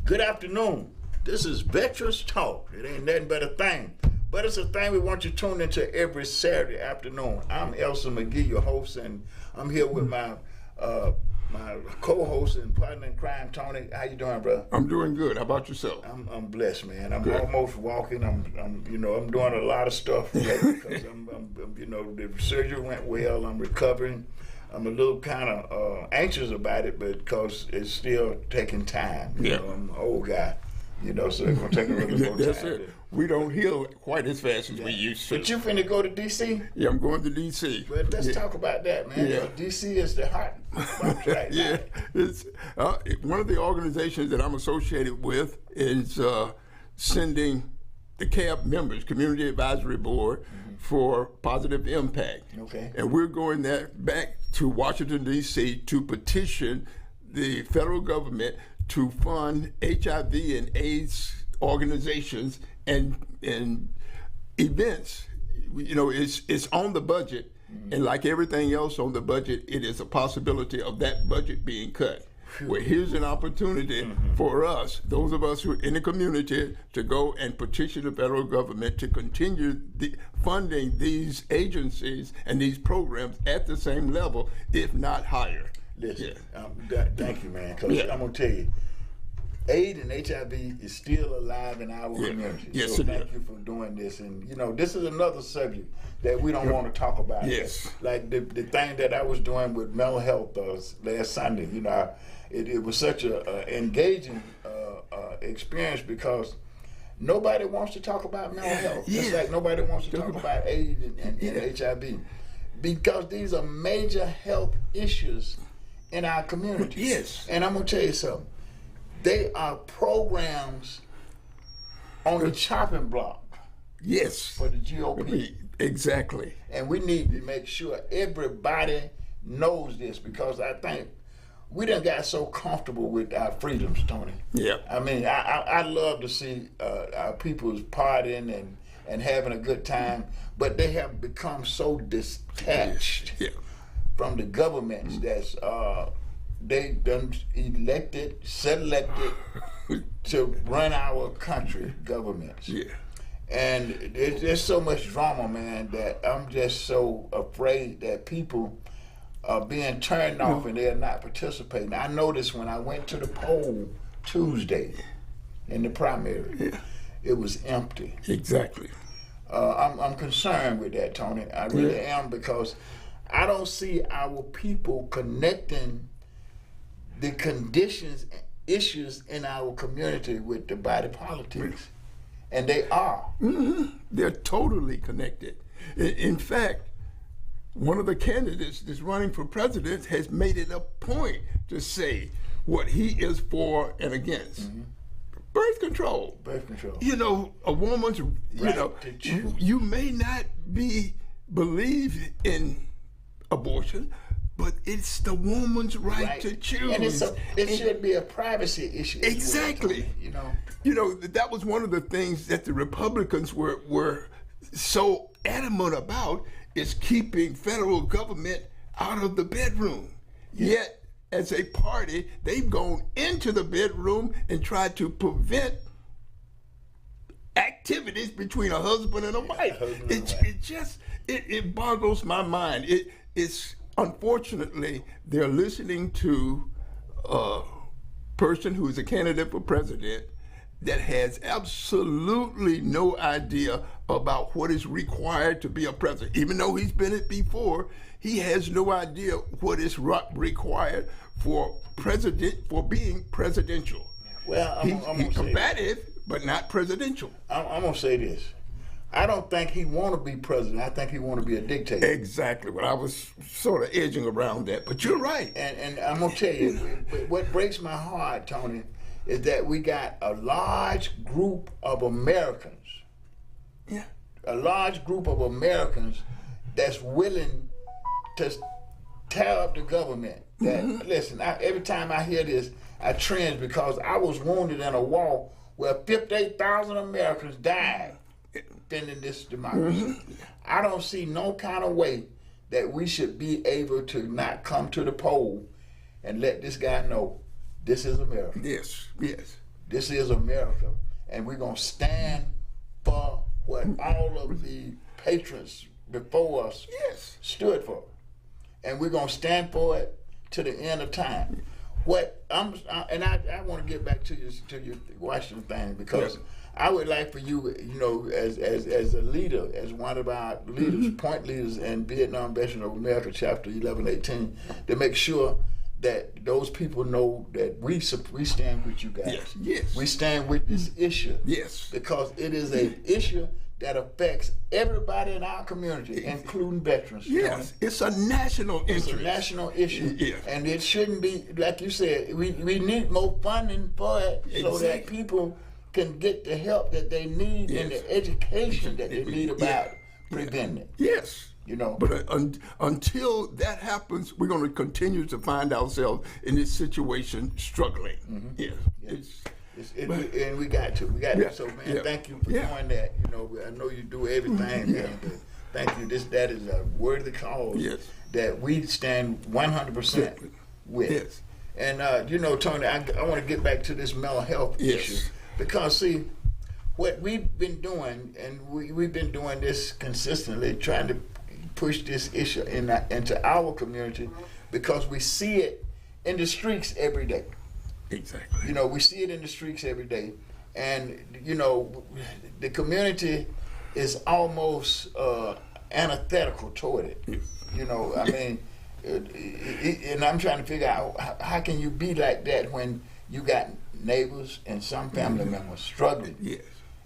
Good afternoon. This is Veterans Talk. It ain't nothing but a thing. But it's a thing we want you to tune into every Saturday afternoon. I'm Elsa McGee, your host, and I'm here with my co-host and partner in crime, Tony. How you doing, brother? I'm doing good. How about yourself? I'm blessed, man. I'm Good. almost walking. I'm doing a lot of stuff because the surgery went well. I'm recovering. I'm a little kind of anxious about it, but because it's still taking time. Yeah. I'm an old guy, so it's gonna take a little more time. That's it. We don't heal quite as fast as we used to. But you finna go to D.C.? Yeah, I'm going to D.C. Well, let's talk about that, man. Yeah. D.C. is the hot spot right now. Yeah, it's one of the organizations that I'm associated with is sending the CAB members, Community Advisory Board, for Positive Impact. Okay. And we're going back to Washington, D.C. to petition the federal government to fund HIV and AIDS organizations and events. It's on the budget, and like everything else on the budget, it is a possibility of that budget being cut. Well, here's an opportunity for us, those of us who are in the community, to go and petition the federal government to continue funding these agencies and these programs at the same level, if not higher. Listen, thank you, man, because I'm going to tell you, AIDS and HIV is still alive in our community. Yes, so thank you for doing this. And, this is another subject that we don't want to talk about. Yes. Like the thing that I was doing with mental health last Sunday, it was such a engaging experience because nobody wants to talk about mental health. Just like nobody wants to talk about AIDS and HIV. Because these are major health issues in our community. Yes. And I'm going to tell you something. They are programs on the chopping block. Yes. For the GOP. Exactly. And we need to make sure everybody knows this because I think we done got so comfortable with our freedoms, Tony. Yeah. I mean, I love to see our people's partying and having a good time, but they have become so detached from the governments that's they done selected to run our country governments. Yeah. And there's so much drama, man, that I'm just so afraid that people are being turned off and they're not participating. I noticed when I went to the poll Tuesday in the primary, it was empty. Exactly. I'm concerned with that, Tony. I really am, because I don't see our people connecting the conditions and issues in our community with the body politics. And they are. They're totally connected. In fact, one of the candidates that's running for president has made it a point to say what he is for and against. Birth control. Birth control. A woman's, you may not believe in abortion, but it's the woman's right to choose. And it should be a privacy issue. Exactly. That was one of the things that the Republicans were so adamant about, is keeping federal government out of the bedroom. Yet, as a party, they've gone into the bedroom and tried to prevent activities between a husband and a wife. It boggles my mind. It's unfortunately, they're listening to a person who is a candidate for president that has absolutely no idea about what is required to be a president. Even though he's been it before, he has no idea what is required for being presidential. Well, he's combative, but not presidential. I'm going to say this. I don't think he want to be president. I think he want to be a dictator. Exactly. Well, I was sort of edging around that, but you're right. And I'm going to tell you, what breaks my heart, Tony, is that we got a large group of Americans. Yeah. A large group of Americans that's willing to tear up the government. That listen, every time I hear this, I cringe because I was wounded in a war where 58,000 Americans died defending this democracy. I don't see no kind of way that we should be able to not come to the poll and let this guy know this is America. Yes, yes. This is America, and we're gonna stand for what all of the patrons before us stood for, and we're gonna stand for it to the end of time. I want to get back to your Washington thing, because I would like for you, as a leader, as one of our leaders, point leaders in Vietnam Veteran of America, Chapter 1118, to make sure that those people know that we stand with you guys. Yes. We stand with this issue. Yes. Because it is an issue that affects everybody in our community, including veterans. Yes, it's a national interest. It's a national issue. Yes. And it shouldn't be, like you said, we need more funding for it so that people can get the help that they need and the education that they need about preventing it. Yes. But until that happens, we're going to continue to find ourselves in this situation struggling. Yes. And we got to. So, man, thank you for doing that. I know you do everything, man. But thank you. That is a worthy cause that we stand 100% with. Yes. And Tony, I want to get back to this mental health issue, because see, what we've been doing, and we've been doing this consistently, trying to push this issue into our community, because we see it in the streets every day. Exactly. We see it in the streets every day, and the community is almost antithetical toward it. I mean, and I'm trying to figure out how can you be like that when you got neighbors and some family members struggling. Yes.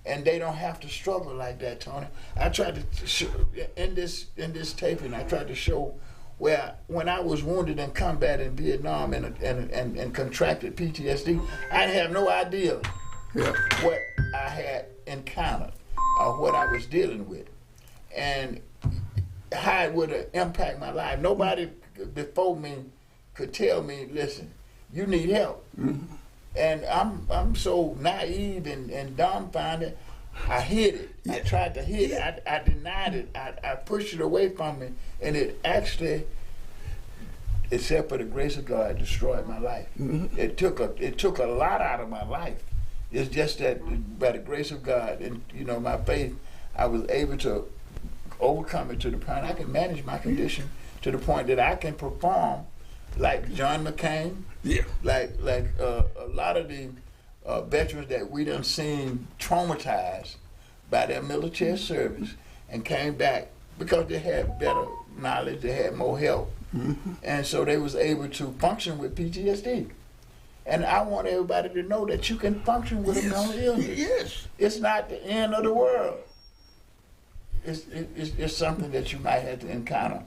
And they don't have to struggle like that, Tony. I tried to show, in this taping, I tried to show where when I was wounded in combat in Vietnam and contracted PTSD, I have no idea what I had encountered or what I was dealing with, and how it would impact my life. Nobody before me could tell me, listen, you need help. And I'm so naive and dumbfounded. I hid it. I tried to hid it. I denied it. I pushed it away from me, and it actually, except for the grace of God, destroyed my life. It took a lot out of my life. It's just that by the grace of God and my faith, I was able to overcome it to the point I can manage my condition to the point that I can perform like John McCain. Like a lot of the veterans that we done seen traumatized by their military service and came back because they had better knowledge, they had more help, and so they was able to function with PTSD. And I want everybody to know that you can function with a mental illness. It's not the end of the world. It's something that you might have to encounter.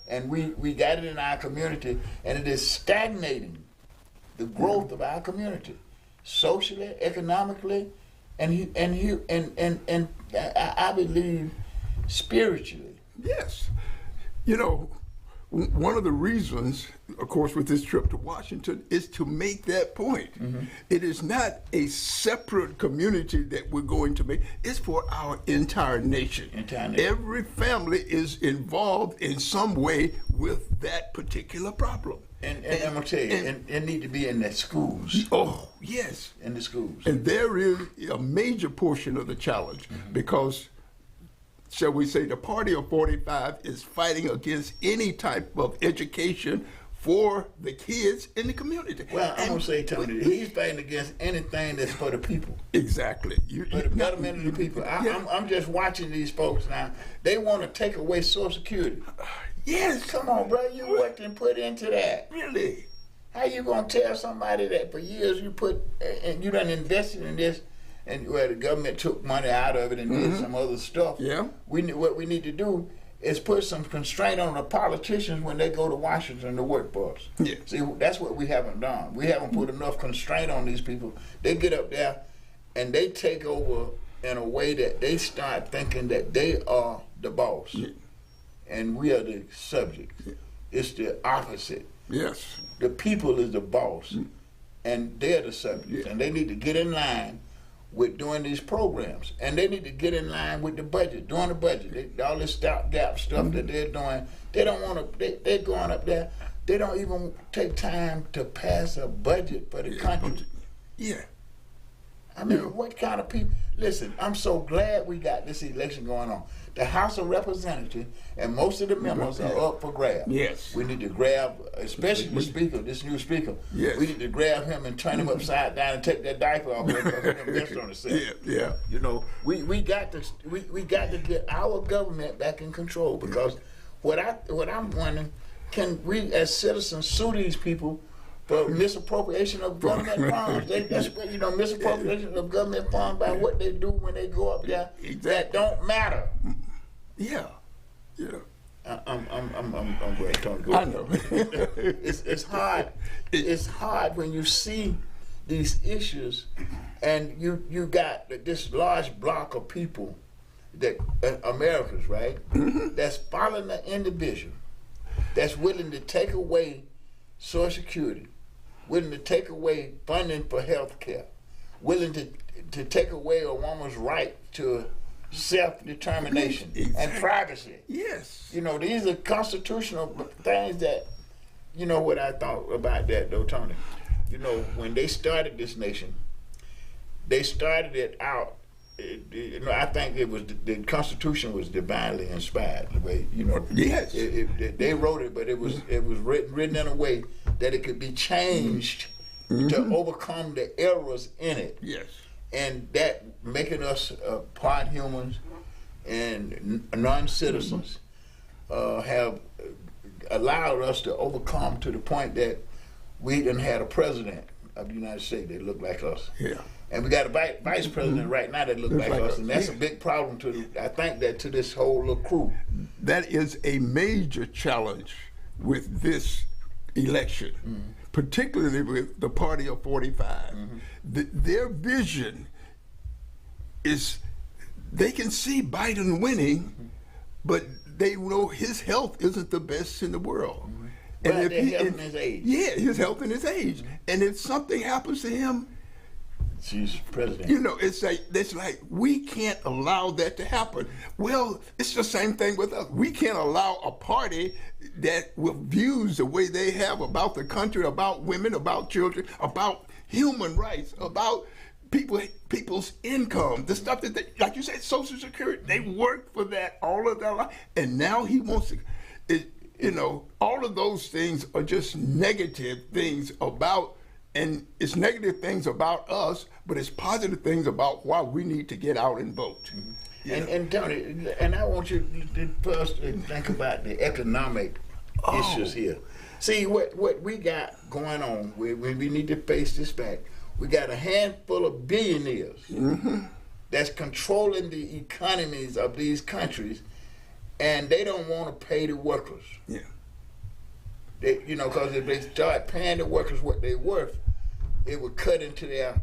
And we got it in our community, and it is stagnating the growth of our community, socially, economically, and I believe spiritually. Yes. One of the reasons, of course, with this trip to Washington is to make that point. It is not a separate community that we're going to make. It's for our entire nation. Every family is involved in some way with that particular problem. And I'm going to tell you, and it need to be in the schools. Oh, yes. In the schools. And there is a major portion of the challenge because, shall we say, the Party of 45 is fighting against any type of education for the kids in the community. Well, I'm going to say, Tony, he's fighting against anything that's for the people. Exactly. For the betterment of the people. I'm just watching these folks now. They want to take away Social Security. Yes. Come on, bro. You worked and put into that. Really? How you going to tell somebody that for years you put, and you done invested in this, and where the government took money out of it and did some other stuff. What we need to do is put some constraint on the politicians when they go to Washington to work for us. See, that's what we haven't done. We haven't put enough constraint on these people. They get up there and they take over in a way that they start thinking that they are the boss and we are the subject. It's the opposite. Yes. The people is the boss and they're the subject, and they need to get in line with doing these programs, and they need to get in line with the budget, doing the budget. All this stopgap stuff that they're doing, they don't want to. They're going up there. They don't even take time to pass a budget for the country. I mean, what kind of people? Listen, I'm so glad we got this election going on. The House of Representatives and most of the members are up for grab. Yes. We need to grab, especially the speaker, this new speaker. Yes. We need to grab him and turn him upside down and take that diaper off because he's on the set. Yeah. You know, we got to get our government back in control because what I'm wondering, can we as citizens sue these people for misappropriation of government funds? That's what, misappropriation of government funds by what they do when they go up there. Exactly. That don't matter. Yeah. I'm going to go. I know. It's hard. It's hard when you see these issues, and you got this large block of people that Americans, right? That's following the individual, that's willing to take away Social Security, willing to take away funding for health care, willing to take away a woman's right to self-determination and privacy. Yes. These are constitutional things that, what I thought about that though, Tony. When they started this nation, they started it out. I think the Constitution was divinely inspired. The way Yes. They wrote it, but it was written in a way that it could be changed to overcome the errors in it. Yes. And that making us part humans and non-citizens have allowed us to overcome to the point that we done had a president of the United States that looked like us. Yeah. And we got a vice president right now that look like us, and that's a big problem to this whole little crew. That is a major challenge with this election, particularly with the Party of 45. Their vision is they can see Biden winning, but they know his health isn't the best in the world. But his health and his age. Yeah, his health and his age. And if something happens to him, she's president. It's like we can't allow that to happen. Well, it's the same thing with us. We can't allow a party that with views the way they have about the country, about women, about children, about human rights, about people's income, the stuff that they, like you said, Social Security, they worked for that all of their life, and now he wants to. All of those things are just negative things about. And it's negative things about us, but it's positive things about why we need to get out and vote. And Tony, and I want you to first think about the economic issues here. See, what we got going on, we need to face this fact. We got a handful of billionaires that's controlling the economies of these countries, and they don't want to pay the workers. Yeah. Because if they start paying the workers what they're worth, it would cut into their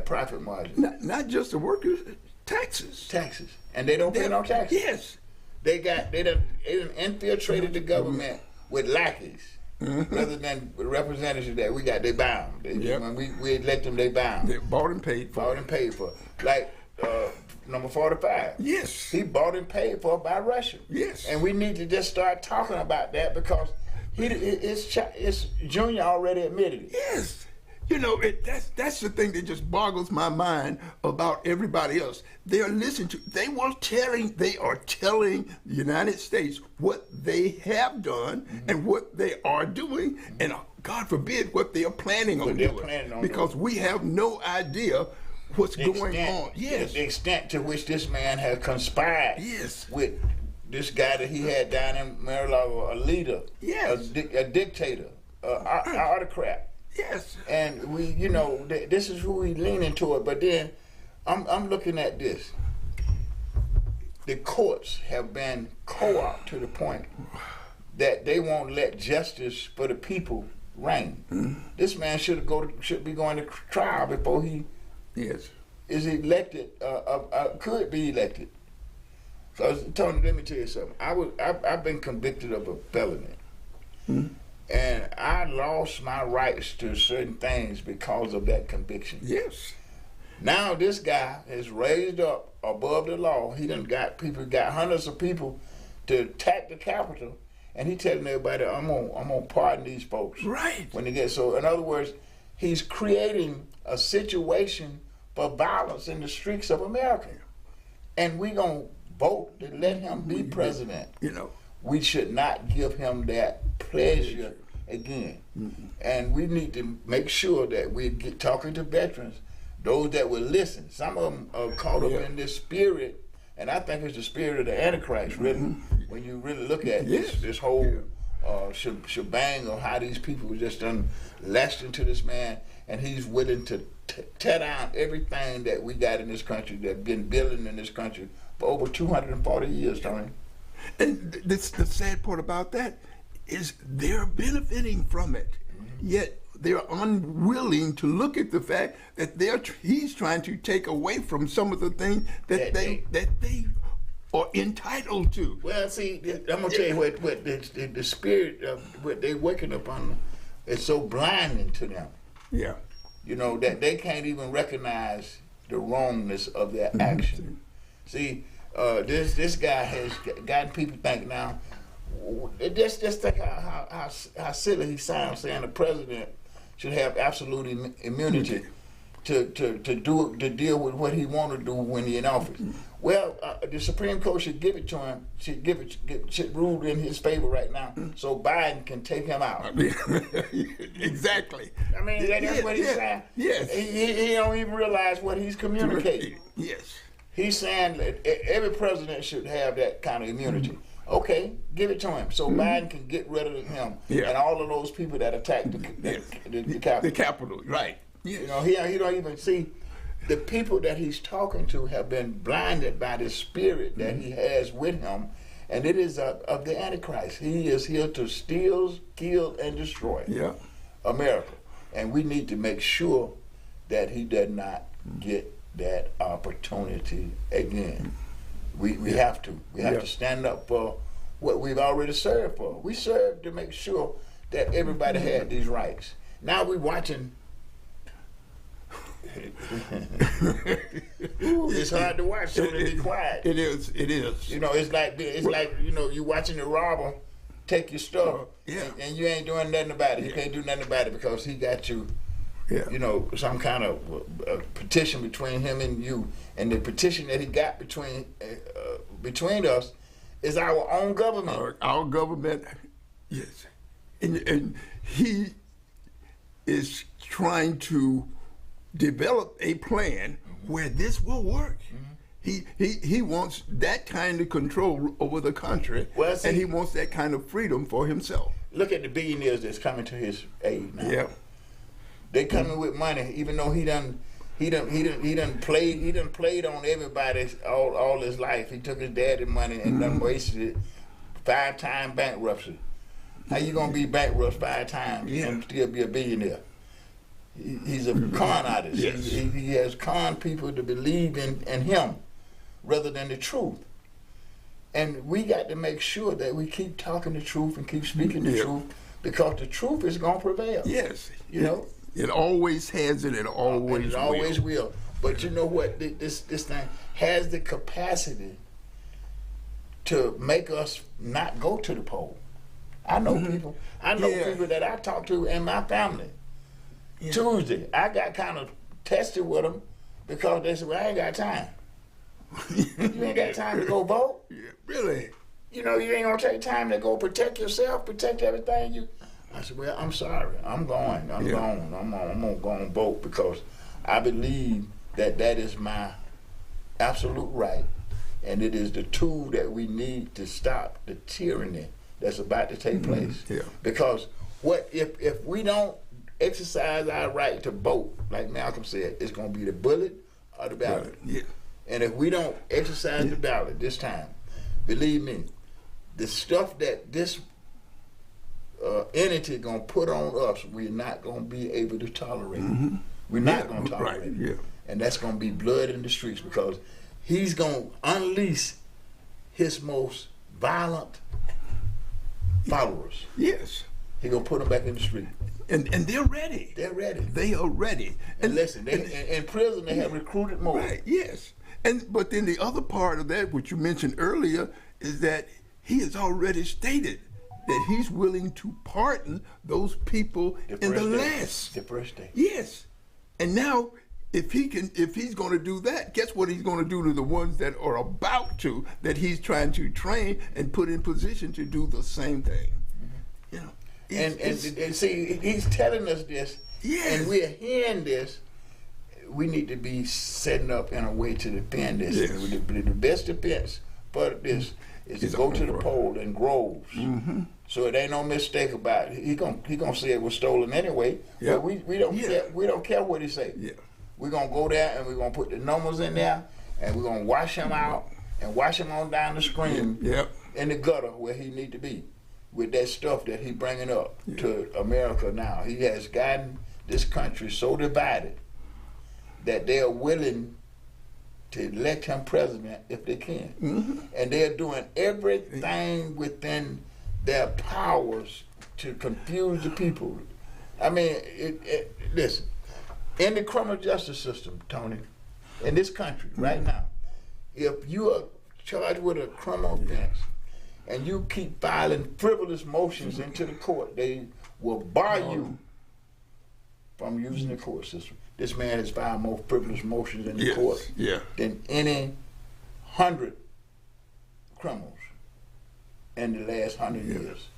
profit margin. Not just the workers, taxes, and they don't pay no taxes. Yes, they done infiltrated the government with lackeys, rather than representatives that we got. They bound. When we elect them, they bound. They bought and paid for. Like number 45. Yes. He bought and paid for by Russia. Yes. And we need to just start talking about that because it's Junior already admitted it. Yes. That's the thing that just boggles my mind about everybody else. They are listening to, they are telling the United States what they have done and what they are doing, and God forbid what they are planning on doing. Because we have no idea what's going on. Yes. The extent to which this man has conspired with this guy that he had down in Maryland, a leader, a dictator, an autocrat. Yes. And we, this is who we leaning toward. But then I'm looking at this. The courts have been co-opted to the point that they won't let justice for the people reign. This man should be going to trial before he is elected, could be elected. So, Tony, let me tell you something. I've been convicted of a felony. And I lost my rights to certain things because of that conviction. Yes. Now this guy is raised up above the law. He got hundreds of people to attack the Capitol, and he telling everybody, I'm gonna pardon these folks. Right. When they get so, in other words, he's creating a situation for violence in the streets of America. And we gonna vote to let him be president. You know, we should not give him that pleasure again. And we need to make sure that we get talking to veterans, those that will listen. Some of them are caught up in this spirit, and I think it's the spirit of the Antichrist, really, when you really look at this whole shebang of how these people just done lashed into this man, and he's willing to tear down everything that we got in this country, that's been building in this country for over 240 years, Tony. And the sad part about that is they're benefiting from it, yet they're unwilling to look at the fact that he's trying to take away from some of the things that they are entitled to. Well, see, I'm gonna tell you what the spirit of what they're waking up on is so blinding to them. Yeah. You know, that they can't even recognize the wrongness of their action. See, this guy has gotten people think now. Just think how silly he sounds, saying the president should have absolute immunity to deal with what he want to do when he's in office. Well, the Supreme Court should give it to him. Should rule in his favor right now, so Biden can take him out. Exactly. I mean, that's what he's saying. Yes. He don't even realize what he's communicating. Yes. He's saying that every president should have that kind of immunity. Okay, give it to him so Biden can get rid of him and all of those people that attacked the Capitol. The Capitol, right. Yes. You know, he don't even see the people that he's talking to have been blinded by the spirit that he has with him, and it is of the Antichrist. He is here to steal, kill, and destroy America. And we need to make sure that he does not get that opportunity again. We have to. We have to stand up for what we've already served for. We served to make sure that everybody had these rights. Now we're watching. It's hard to watch, so to be quiet. It is. You know, it's like you know, you watching the robber take your stuff, and you ain't doing nothing about it. You can't do nothing about it because he got you. You know, some kind of petition between him and you, and the petition that he got between us is our own government. Our government, yes, and he is trying to develop a plan where this will work. He wants that kind of control over the country, and he wants that kind of freedom for himself. Look at the billionaires that's coming to his aid now. Yeah. They coming with money, even though he done played on everybody all his life. He took his daddy's money and done wasted it. 5-time bankruptcy. How you gonna be bankrupt 5 times and still be a billionaire? He's a con artist. Yes. He has conned people to believe in him rather than the truth. And we got to make sure that we keep talking the truth and keep speaking the truth, because the truth is gonna prevail. Yes. You know. It always has it. It always will. But you know what? This thing has the capacity to make us not go to the poll. I know people. I know people that I talk to in my family. Tuesday, I got kind of tested with them because they said, "Well, I ain't got time." You ain't got time to go vote? Yeah, really? You know, you ain't gonna take time to go protect yourself, protect everything. I said, well, I'm sorry. I'm going. I'm going. I'm gonna go and vote because I believe that is my absolute right, and it is the tool that we need to stop the tyranny that's about to take place. Yeah. Because what if we don't exercise our right to vote, like Malcolm said, it's gonna be the bullet or the ballot. Yeah. And if we don't exercise the ballot this time, believe me, the stuff that this entity gonna put on us, we're not gonna be able to tolerate. We're not gonna tolerate it. Yeah. And that's gonna be blood in the streets, because he's gonna unleash his most violent followers. Yes. He gonna put them back in the street. And they're ready. They're ready. They are ready. And listen, in prison they have recruited more. Right. Yes. But then the other part of that, which you mentioned earlier, is that he has already stated that he's willing to pardon those people in the last. The first day. Yes. And now, if he's going to do that, guess what he's going to do to the ones that are about to, that he's trying to train and put in position to do the same thing. Mm-hmm. You know. And see, he's telling us this, yes. And we're hearing this. We need to be setting up in a way to defend this. Yes. The best defense for this is to go to the poll in groves. Mm-hmm. So it ain't no mistake about it. He gonna say it was stolen anyway. Yeah. But we don't care. We don't care what he say. Yeah. We're gonna go there and we're gonna put the numbers in there and we're gonna wash him out and wash him on down the stream in the gutter where he need to be with that stuff that he bringing up to America now. He has gotten this country so divided that they are willing to elect him president if they can. Mm-hmm. And they're doing everything within their powers to confuse the people. I mean, listen, in the criminal justice system, Tony, in this country right now, if you are charged with a criminal offense and you keep filing frivolous motions into the court, they will bar you from using the court system. This man has filed more frivolous motions in the court than any 100 criminals in the last 100 years.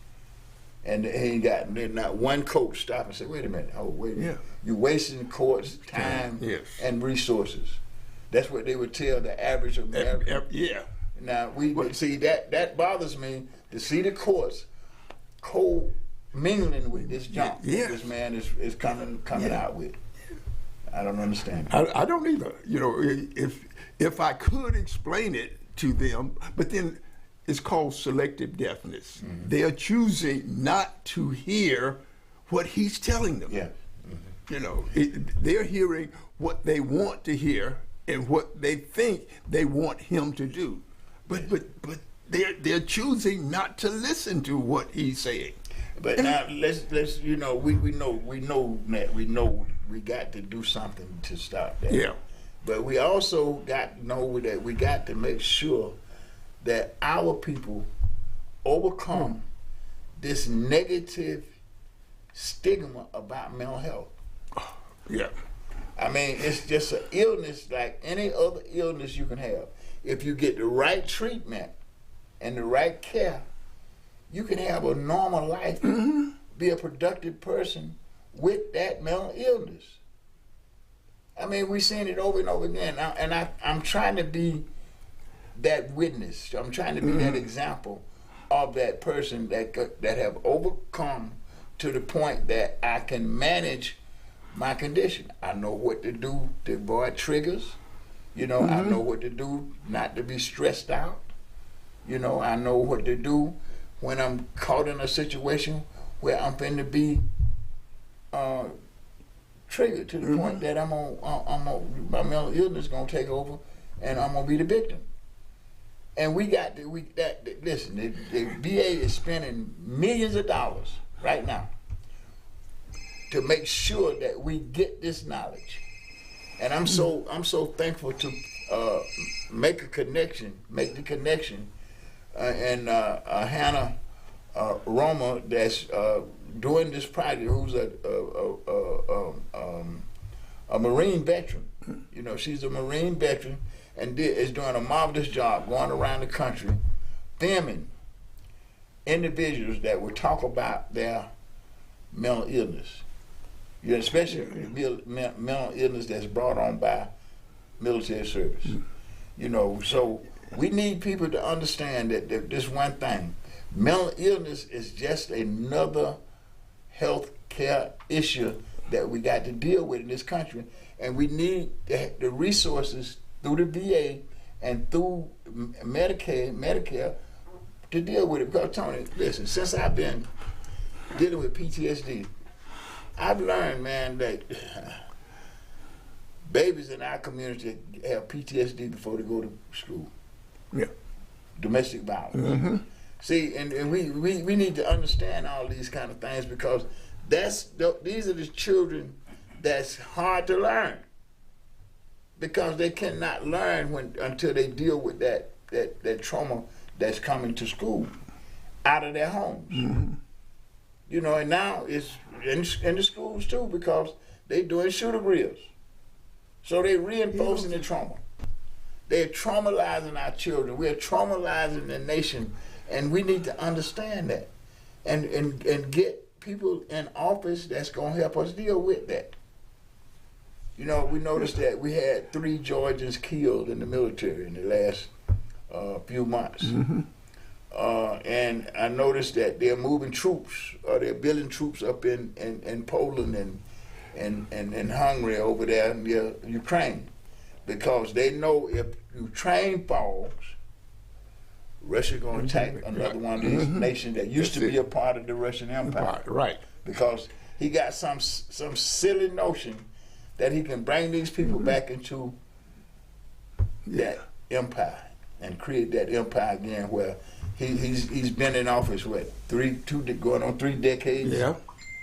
And he ain't got not one coach stop and say, wait a minute, wait a minute. You're wasting the court's time and resources. That's what they would tell the average American. Now, see, that bothers me to see the courts co-mingling with this junk that this man is coming out with. I don't understand. I don't either. You know, if I could explain it to them, but then it's called selective deafness. Mm-hmm. They are choosing not to hear what he's telling them. Yeah. Mm-hmm. You know, they're hearing what they want to hear and what they think they want him to do, but they're choosing not to listen to what he's saying. But now let's we know we got to do something to stop that. Yeah. But we also got to know that we got to make sure that our people overcome this negative stigma about mental health. Yeah. I mean, it's just an illness like any other illness you can have. If you get the right treatment and the right care, you can have a normal life, be a productive person with that mental illness. I mean, we've seen it over and over again. I'm trying to be that witness. I'm trying to be that example of that person that have overcome to the point that I can manage my condition. I know what to do to avoid triggers. You know, I know what to do not to be stressed out. You know, I know what to do when I'm caught in a situation where I'm finna be triggered to the point that my mental illness gonna take over, and I'm gonna be the victim. And listen, the VA is spending millions of dollars right now to make sure that we get this knowledge. And I'm so thankful to make the connection, and Hannah Roma that's doing this project, who's a Marine veteran. You know, she's a Marine veteran and is doing a marvelous job going around the country filming individuals that will talk about their mental illness. You know, especially mental illness that's brought on by military service. You know, so we need people to understand that this one thing. Mental illness is just another health care issue that we got to deal with in this country, and we need the resources through the VA and through Medicare to deal with it. Because Tony, listen, since I've been dealing with PTSD, I've learned, man, that babies in our community have PTSD before they go to school. Yeah. Domestic violence. See, and we need to understand all these kind of things, because these are the children that's hard to learn, because they cannot learn until they deal with that trauma that's coming to school. out of their homes. You know, and now it's in the schools too, because they doing shooter drills. So they reinforcing the trauma. They're traumatizing our children. We're traumatizing the nation, and we need to understand that, and get people in office that's gonna help us deal with that. You know, we noticed that we had 3 Georgians killed in the military in the last few months. And I noticed that they're moving troops, or they're building troops up in Poland and Hungary over there near Ukraine, because they know if Ukraine falls, Russia's going to attack another one of these nations that used to be a part of the Russian Empire. Right. Because he got some silly notion that he can bring these people back into that empire and create that empire again, where he's been in office going on 3 decades. Yeah.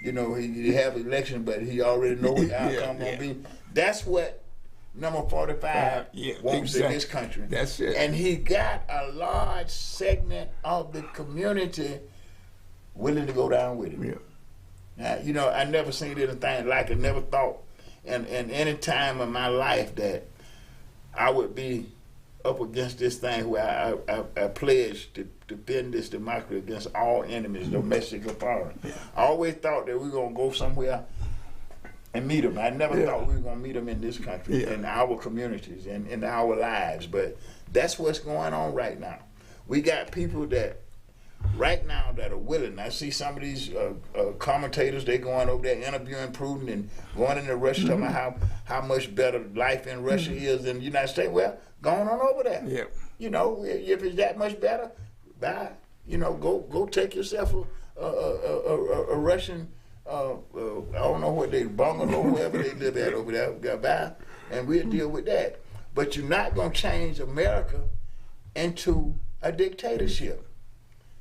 You know, he have elections, but he already know what the outcome gonna be. That's what number 45 wants in this country. That's it. And he got a large segment of the community willing to go down with him. Yeah. Now, you know, I never seen anything like it. Never thought in any time of my life that I would be up against this thing where I pledged to defend this democracy against all enemies, domestic or foreign. I always thought that we were going to go somewhere and meet them. I never thought we were going to meet them in this country, in our communities, and in our lives. But that's what's going on right now. We got people that right now that are willing. I see some of these commentators, they going over there interviewing Putin and going into Russia, talking about how much better life in Russia is than the United States. Well, going on over there. Yeah. You know, if it's that much better, bye. You know, go take yourself a Russian, I don't know what they, bungalow, wherever they live at over there, bye, and we'll deal with that. But you're not going to change America into a dictatorship.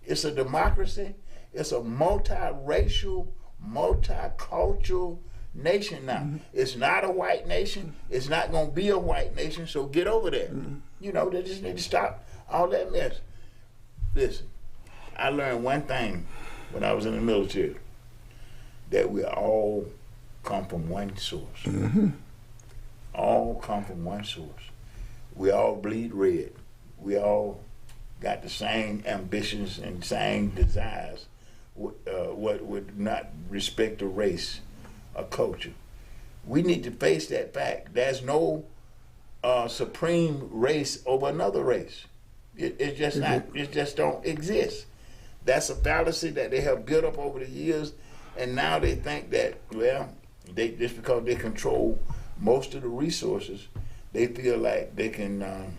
It's a democracy. It's a multiracial, multicultural nation now. It's not a white nation. It's not going to be a white nation, so get over there. You know, they just need to stop all that mess. Listen, I learned one thing when I was in the military, that we all come from one source. All come from one source. We all bleed red. We all got the same ambitions and same desires, what would not respect a race, a culture. We need to face that fact. There's no supreme race over another race. It's just not. It just don't exist. That's a fallacy that they have built up over the years, and now they think that, well, just because they control most of the resources, they feel like they can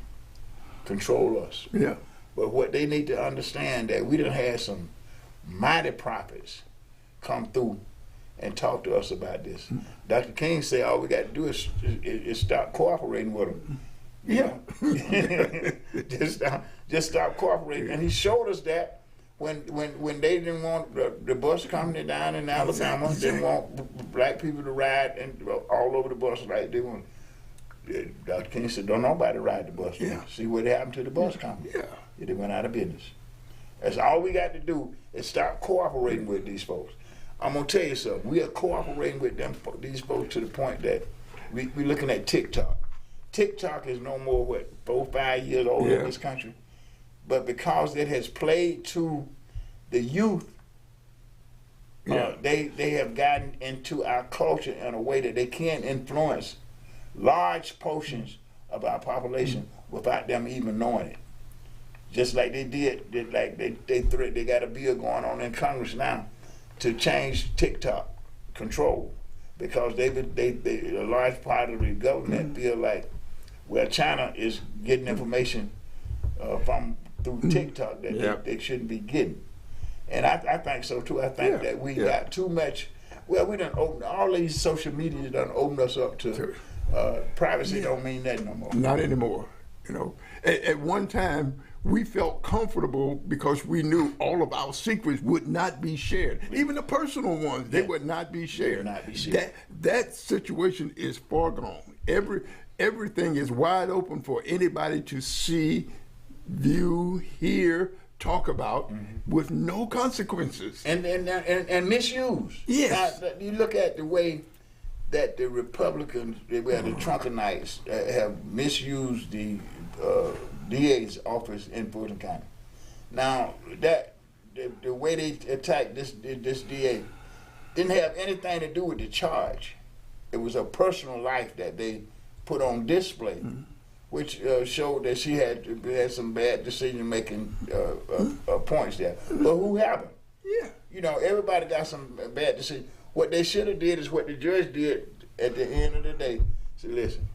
control us. Yeah. But what they need to understand, that we done had some mighty prophets come through and talk to us about this. Dr. King said all we got to do is stop cooperating with them. Just stop cooperating. And he showed us that when they didn't want the bus company down in Alabama, didn't want black people to ride and all over the bus like they want. Dr. King said, don't nobody ride the bus. See what happened to the bus company. They went out of business. That's all we got to do is stop cooperating with these folks. I'm gonna tell you something. We are cooperating with these folks to the point that we're looking at TikTok. TikTok is no more 4 or 5 years old in this country, but because it has played to the youth, they have gotten into our culture in a way that they can influence large portions of our population without them even knowing it. Just like they got a bill going on in Congress now to change TikTok control, because a large part of the government feel like, well, China is getting information through TikTok that they shouldn't be getting. And I think so too. I think that we got too much. Well, we done open all these social media done opened us up to privacy. Don't mean that no more. Not anymore. You know, at one time we felt comfortable because we knew all of our secrets would not be shared, even the personal ones. They would not be shared. Not be shared. That situation is far gone. Everything is wide open for anybody to see, view, hear, talk about with no consequences. And misuse. Yes. Now, you look at the way that the Republicans, the Trumpenites, have misused the DA's office in Fulton County. Now, the way they attacked this DA didn't have anything to do with the charge. It was a personal life that they put on display, which showed that she had some bad decision-making points there. But who haven't? Yeah. You know, everybody got some bad decisions. What they should have did is what the judge did at the end of the day. Said, listen,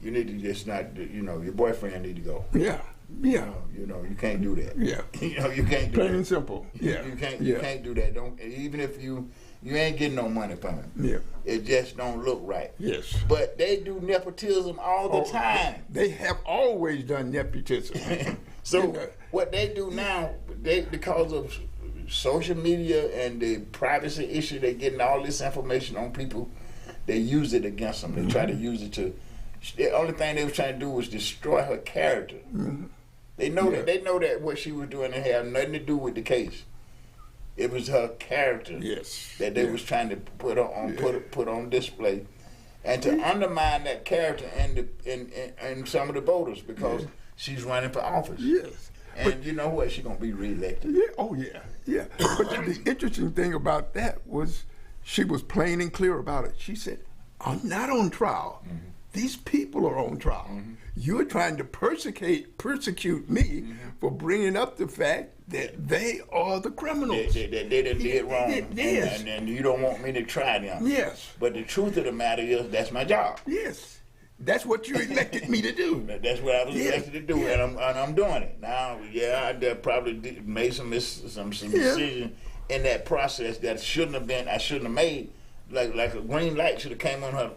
you need to just not, your boyfriend need to go. Yeah. Yeah. You know, you can't do that. Yeah. You can't do Plain that. and simple. Yeah. You can't do that. Don't, even if you ain't getting no money from him. Yeah. It just don't look right. Yes. But they do nepotism all the time. They have always done nepotism. So what they do now, because of social media and the privacy issue, they getting all this information on people. They use it against them. They try to use it to. The only thing they were trying to do was destroy her character. They know that. They know that what she was doing had nothing to do with the case. It was her character. Yes. That they was trying to put on display, and to undermine that character in some of the voters because she's running for office. Yes. And but, you know what? She's gonna be reelected. Yeah. Oh yeah. Yeah. But the interesting thing about that was she was plain and clear about it. She said, "I'm not on trial. These people are on trial. You're trying to persecute me for bringing up the fact that they are the criminals. They did wrong. Yes. And you don't want me to try them. Yes. But the truth of the matter is, that's my job. Yes. That's what you elected me to do. That's what I was elected to do, and I'm doing it. Now, I probably made some decision in that process that I shouldn't have made. Like a green light should have came on her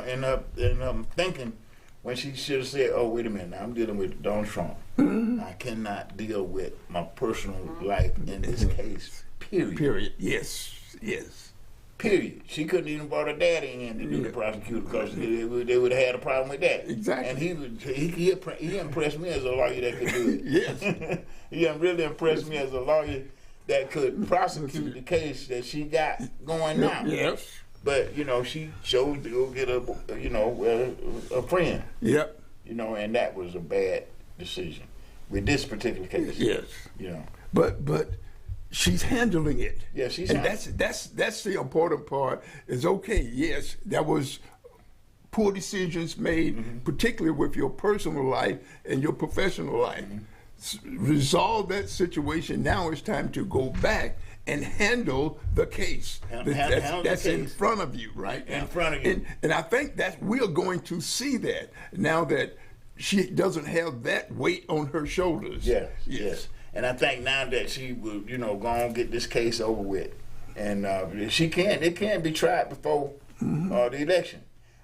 in her thinking when she should have said, "Oh, wait a minute, now I'm dealing with Donald Trump. I cannot deal with my personal life in this case. Period. Yes. Yes. Period. She couldn't even brought her daddy in to do the prosecutor because they would have had a problem with that. Exactly. And he impressed me as a lawyer that could do it. Yes. He really impressed me as a lawyer that could prosecute the case that she got going now. Yes. But she chose to go get a friend. Yep. And that was a bad decision with this particular case. Yes. But she's handling it. Yeah, she's and that's the important part. Is okay. Yes, that was poor decisions made, particularly with your personal life and your professional life. Resolve that situation. Now it's time to go back and handle the case that's in front of you, right? In front of you. And I think that we're going to see that now that she doesn't have that weight on her shoulders. Yes. And I think now that she will, go on get this case over with, and it can be tried before the election.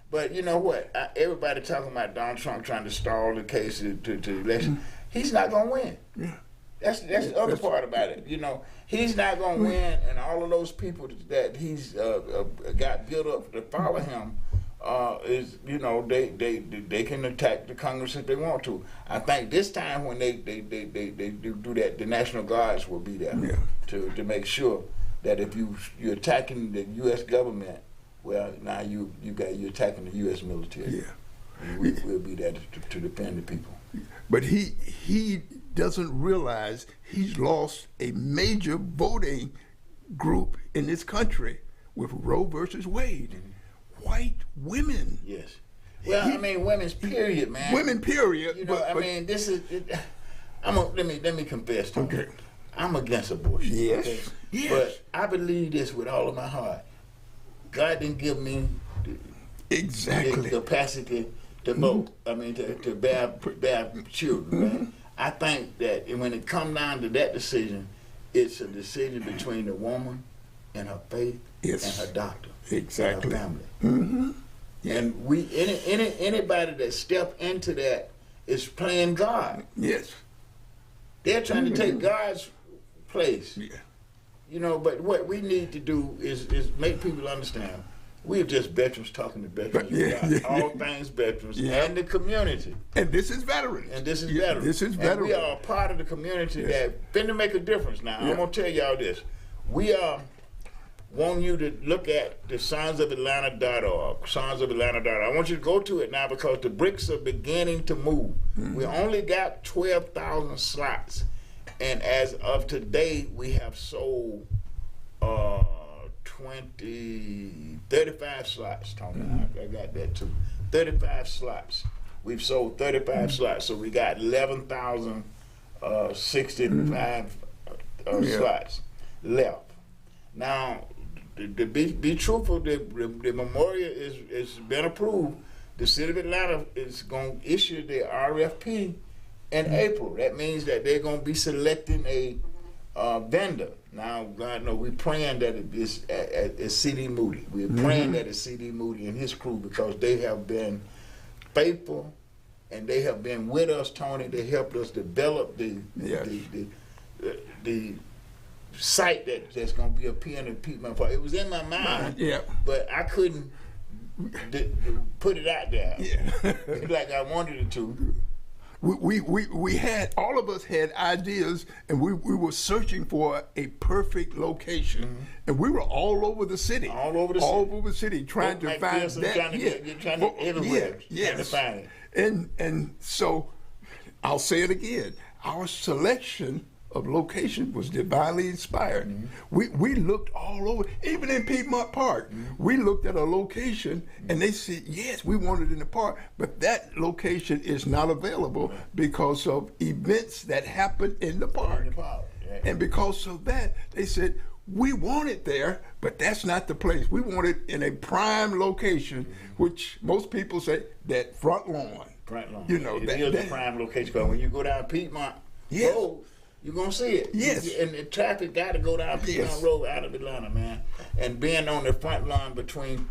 But you know what? Everybody talking about Donald Trump trying to stall the case to the election. He's not going to win. Yeah. That's the other part about it. He's not going to win, and all of those people that he's got built up to follow him they can attack the Congress if they want to. I think this time when they do that, the National Guards will be there to make sure that if you're attacking the U.S. government, well, now you're attacking the U.S. military. Yeah. We'll be there to defend the people. But he doesn't realize he's lost a major voting group in this country with Roe versus Wade. White women. Yes. Well, women's period, man. Women period. This is. Let me confess to you. I'm against abortion. Yes. Okay? Yes. But I believe this with all of my heart. God didn't give me the capacity to vote. To bear children. Right? I think that when it comes down to that decision, it's a decision between the woman and her faith and her doctor. Exactly. And her family. And anybody that step into that is playing God. Yes. They're trying to take God's place. Yeah. But what we need to do is make people understand We're just veterans talking to veterans. All things veterans and the community. And this is veterans. Veterans. This is veterans. And we are a part of the community that finna make a difference now. I'm going to tell y'all this. We want you to look at the sonsofAtlanta.org, sonsofAtlanta.org. I want you to go to it now because the bricks are beginning to move. We only got 12,000 slots. And as of today, we have sold 35 slots, Tony. I got that too. 35 slots. We've sold 35 slots. So we got 11,065 slots left. Now, to be truthful, the memorial is been approved. The city of Atlanta is going to issue the RFP in April. That means that they're going to be selecting a vendor. Now, God knows, we're praying that it's C.D. Moody. We're praying that it's C.D. Moody and his crew because they have been faithful and they have been with us, Tony. They helped us develop the site that's going to be appearing in Piedmont Park. It was in my mind, but I couldn't put it out there like I wanted it to. We had, all of us had ideas, and we were searching for a perfect location, and we were all over the city, trying to find that. Trying to everywhere, trying to find it. And so, I'll say it again: our selection of location was divinely inspired. We looked all over, even in Piedmont Park. We looked at a location and they said, yes, we want it in the park, but that location is not available because of events that happen in the park. And because of that, they said, we want it there, but that's not the place. We want it in a prime location, which most people say that front lawn. You know, it is a prime location because when you go down Piedmont Road, you're going to see it. And the traffic got to go down Piedmont Road out of Atlanta, man. And being on the front line between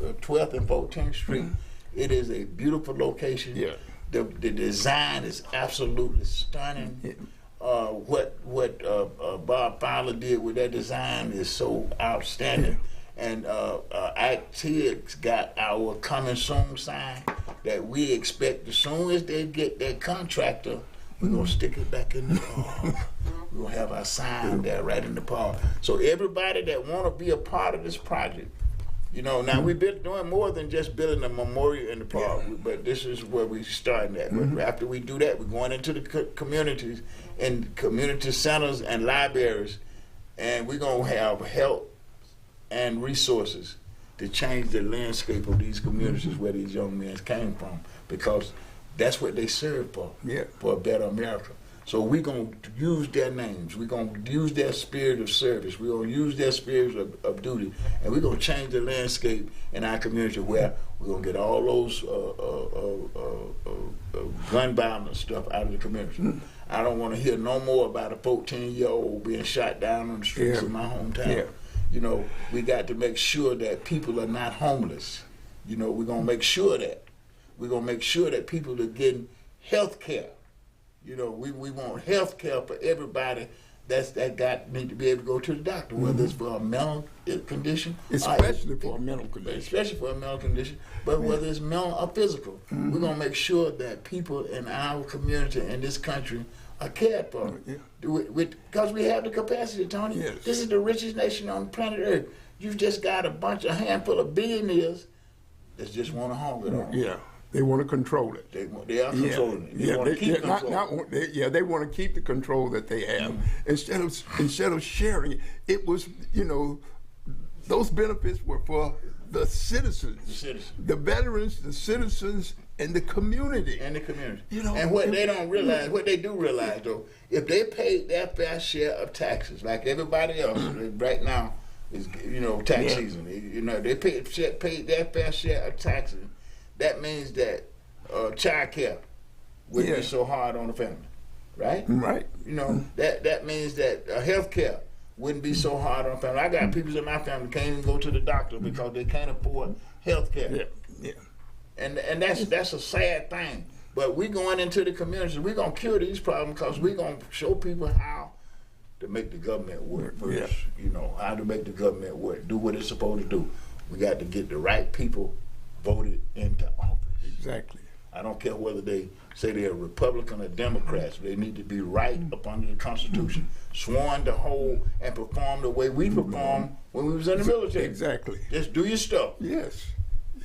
12th and 14th Street, it is a beautiful location. The design is absolutely stunning. What Bob Fowler did with that design is so outstanding. And ActX got our coming soon sign that we expect as soon as they get that contractor, we're going to stick it back in the park. We're going to have our sign there right in the park. So everybody that want to be a part of this project, you know, now we've been doing more than just building a memorial in the park, but this is where we're starting at. After we do that, we're going into the communities and community centers and libraries, and we're going to have help and resources to change the landscape of these communities where these young men came from, because that's what they serve for a better America. So we're going to use their names. We're going to use their spirit of service. We're going to use their spirit of duty. And we're going to change the landscape in our community where we're going to get all those gun violence stuff out of the community. I don't want to hear no more about a 14-year-old being shot down on the streets of my hometown. You know, we got to make sure that people are not homeless. You know, we're going to make sure that. We're going to make sure that people are getting health care. You know, we want health care for everybody that need to be able to go to the doctor, whether it's for a mental condition. Especially for a mental condition. Especially for a mental condition, but whether it's mental or physical. We're going to make sure that people in our community, in this country, are cared for. Because we have the capacity, Tony. This is the richest nation on planet Earth. You've just got a handful of billionaires that just want to hog it on. They want to control it. They are controlling it. They want to keep control. They want to keep the control that they have instead of sharing it. It was, you know, those benefits were for the citizens, the veterans, the citizens, and the community. You know, and what they don't realize, what they do realize though, if they paid their fair share of taxes, like everybody else, right now is, you know, tax season. You know, they paid their fair share of taxes. That means that child care wouldn't be so hard on the family, right? You know, that means that health care wouldn't be so hard on the family. I got people in my family can't even go to the doctor because they can't afford health care. And that's a sad thing. But we going into the communities, we're going to cure these problems because we're going to show people how to make the government work first. You know, how to make the government work, do what it's supposed to do. We got to get the right people voted into office. Exactly. I don't care whether they say they're Republican or Democrats. They need to be right up under the Constitution, sworn to hold and perform the way we performed when we was in the military. Exactly. Just do your stuff. Yes.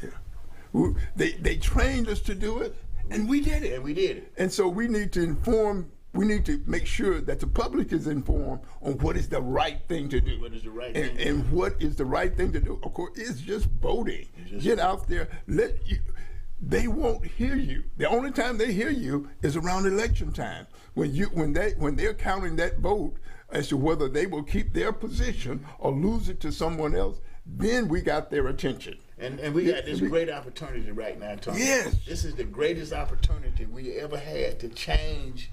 Yeah. They trained us to do it, and we did it. And we did it. And so we need to inform. We need to make sure that the public is informed on what is the right thing to do. What is the right thing? And what is the right thing to do? Of course, it's just voting. Get out there. They won't hear you. The only time they hear you is around election time, when they're counting that vote as to whether they will keep their position or lose it to someone else. Then we got their attention. And we got this great opportunity right now, Tony. Yes. This is the greatest opportunity we ever had to change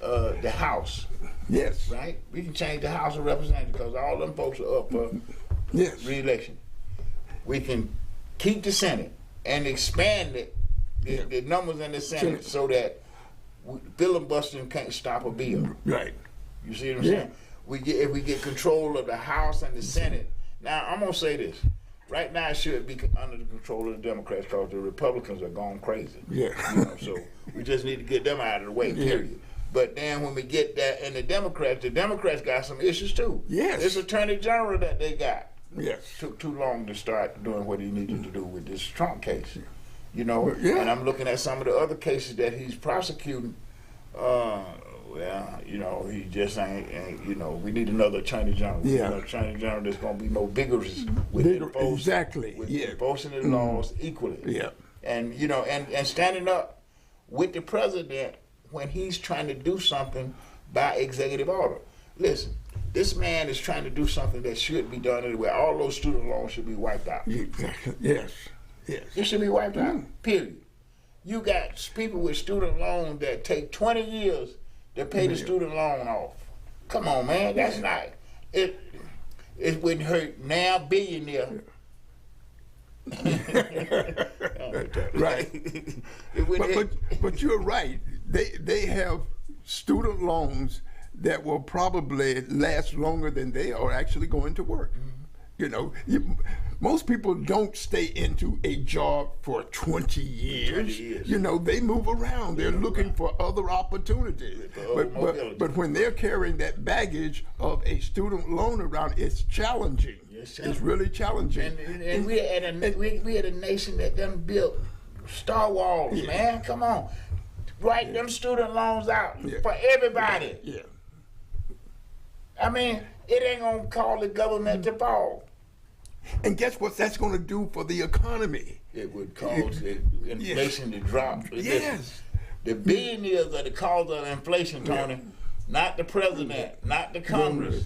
the House. Yes. Right? We can change the House of Representatives because all them folks are up for re-election. We can keep the Senate and expand it, the numbers in the Senate so that filibustering can't stop a bill. Right. You see what I'm saying? If we get control of the House and the Senate. Now, I'm going to say this. Right now, it should be under the control of the Democrats because the Republicans are going crazy. Yeah. So we just need to get them out of the way, period. But then when we get that, and the Democrats got some issues too. Yes. This Attorney General that they got. Yes. Took too long to start doing what he needed to do with this Trump case. You know, Yeah. and I'm looking at some of the other cases that he's prosecuting. Well, you know, he just ain't, you know, we need another Attorney General. We need an Attorney General that's going to be more vigorous with enforcing the laws equally. Yeah. And, you know, and standing up with the president when he's trying to do something by executive order. Listen, this man is trying to do something that should be done anyway. All those student loans should be wiped out. Yes. Yes. It should be wiped out, period. You got people with student loans that take 20 years to pay the student loan off. Come on, man. That's not it. It wouldn't hurt now billionaire. Right. But you're right. They have student loans that will probably last longer than they are actually going to work. You know, most people don't stay into a job for 20 years. You know, they move around. They're looking for other opportunities. But when they're carrying that baggage of a student loan around, it's challenging. It's really challenging. And we had a nation that done built Star Wars, man. Come on. Write them student loans out for everybody. Yeah. I mean, it ain't going to cause the government to fall. And guess what that's going to do for the economy? It would cause inflation to drop. Yes. The billionaires are the cause of inflation, Tony. Not the president, not the Congress.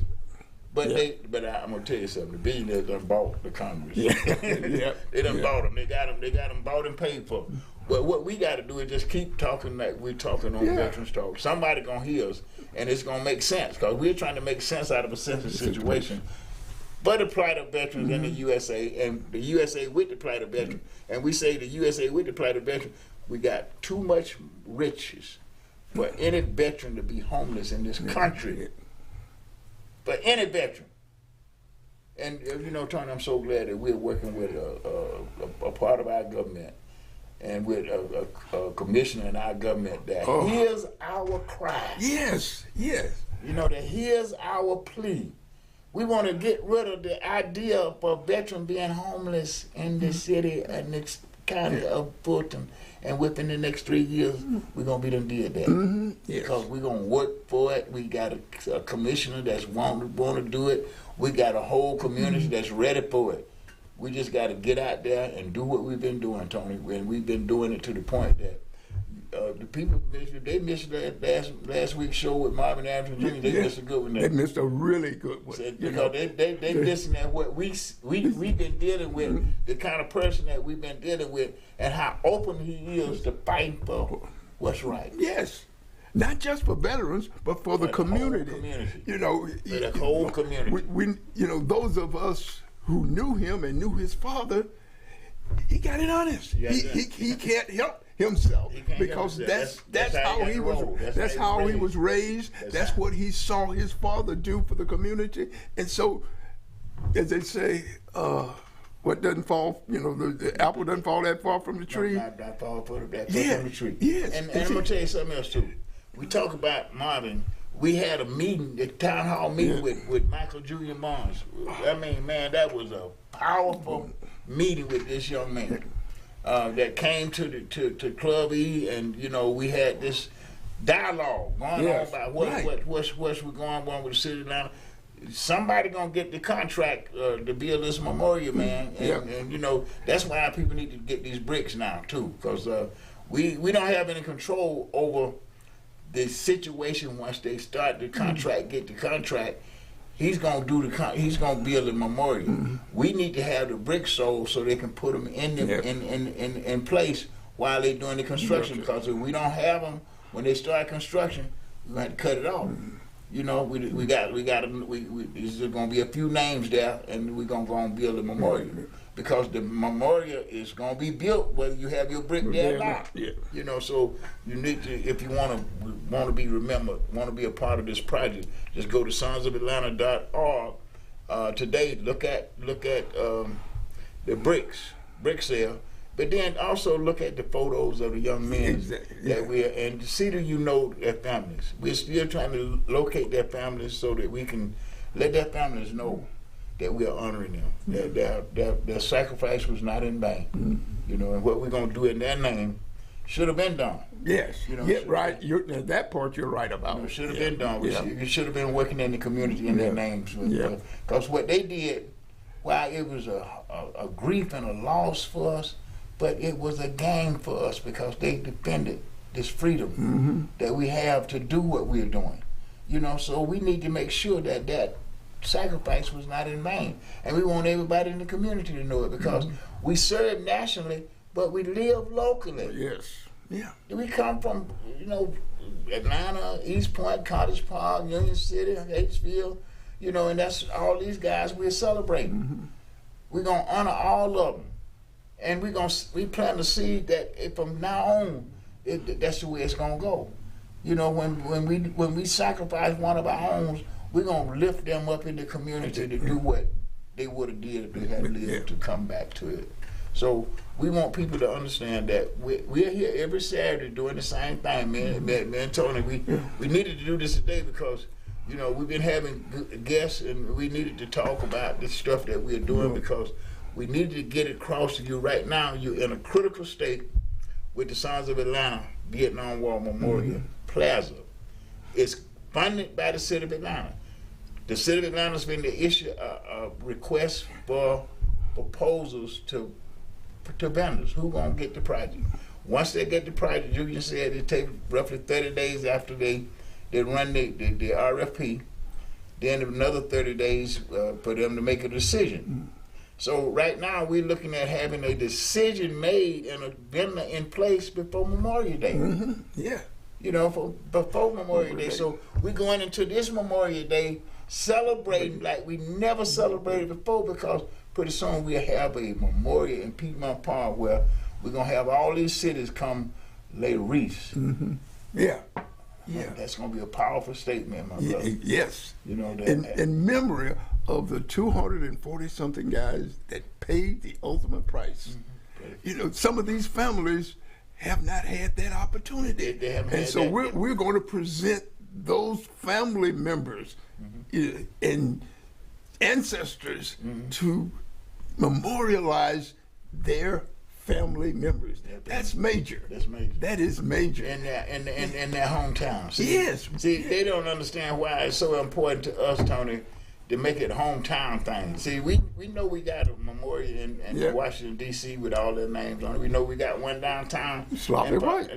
But I'm gonna tell you something. The billionaires done bought the Congress. They done bought them. They got them bought and paid for. But what we got to do is just keep talking like we're talking on Veterans Talk. Somebody gonna hear us, and it's gonna make sense because we're trying to make sense out of a sensitive situation. But the plight of veterans in the USA, and the USA with the plight of veterans, and we say the USA with the plight of veterans, we got too much riches for any veteran to be homeless in this country. For any veteran. And you know, Tony, I'm so glad that we're working with a part of our government and with a commissioner in our government that hears our cry. Yes. You know, that hears our plea. We want to get rid of the idea of a veteran being homeless in the city and the county of Fulton, and within the next 3 years, we're going to be done did that. Because we're going to work for it. We got a commissioner that's want to do it. We got a whole community that's ready for it. We just got to get out there and do what we've been doing, Tony. And we've been doing it to the point that the people, they missed last week's show with Marvin Anderson Jr. They missed a good one. They missed a really good one. Because they listen at what we've been dealing with, the kind of person that we've been dealing with, and how open he is to fight for what's right. Yes. Not just for veterans, but for the community. You know, for the whole community. We, you know, those of us who knew him and knew his father, he got it honest. He can't help himself because that's how he was. That's how he was raised. That's what he saw his father do for the community. And so, as they say, what doesn't fall, the apple doesn't fall that far from the tree. Not far from the tree. Yes. And I'm gonna tell you something else too. We talk about Marvin. We had a meeting, the town hall meeting with Michael Julian Barnes. I mean, man, that was a powerful meeting with this young man that came to Club E, and we had this dialogue going on about what's going on with the city of Atlanta. Somebody gonna get the contract to build this memorial, man, and that's why people need to get these bricks now too, because we don't have any control over the situation. Once they start the contract, get the contract, he's gonna he's gonna build a memorial. We need to have the bricks sold so they can put them in place while they're doing the construction, because if we don't have them when they start construction, we're gonna have to cut it off. There's gonna be a few names there, and we're gonna go and build a memorial, because the memorial is gonna be built whether you have your brick there or not. So you need to, if you want to be remembered, want to be a part of this project, just go to sonsofatlanta.org today. Look at the brick sale. But then also look at the photos of the young men that and see that their families. We're still trying to locate their families so that we can let their families know that we are honoring them. Their sacrifice was not in vain. And what we're going to do in their name should have been done. Yes. Right. That part you're right about. Should have been done. We should have been working in the community in their names. Because what they did, while it was a grief and a loss for us, but it was a gain for us, because they defended this freedom that we have to do what we're doing. So we need to make sure that sacrifice was not in vain. And we want everybody in the community to know it, because we serve nationally, but we live locally. Yes. Yeah. We come from, Atlanta, East Point, Cottage Park, Union City, Hatesville, and that's all these guys we're celebrating. We're going to honor all of them. And we plant the seed that from now on, that's the way it's gonna go. When we sacrifice one of our homes, we're gonna lift them up in the community to do what they would have did if they had lived to come back to it. So we want people to understand that we're here every Saturday doing the same thing, man. Man, Tony, we needed to do this today because we've been having guests, and we needed to talk about the stuff that we're doing, because we need to get it across to you right now. You're in a critical state with the Sons of Atlanta Vietnam War Memorial Plaza. It's funded by the City of Atlanta. The City of Atlanta's been to issue a request for proposals to vendors who gonna get the project. Once they get the project, you just said it takes roughly 30 days after they run the RFP, then another 30 days for them to make a decision. So right now we're looking at having a decision made and a vendor in place before Memorial Day. Before Memorial Day. So we're going into this Memorial Day celebrating like we never celebrated before, because pretty soon we'll have a memorial in Piedmont Park where we're gonna have all these cities come lay wreaths. That's gonna be a powerful statement, my brother. Yes. In memory of the 240-something guys that paid the ultimate price. Some of these families have not had that opportunity. They haven't had so we're going to present those family members and ancestors to memorialize their family members. That's major. That's major. That is major. In their hometown. See, they don't understand why it's so important to us, Tony, to make it hometown thing. See, we know we got a memorial in Washington, D.C. with all their names on it. We know we got one downtown Sloppy Floyd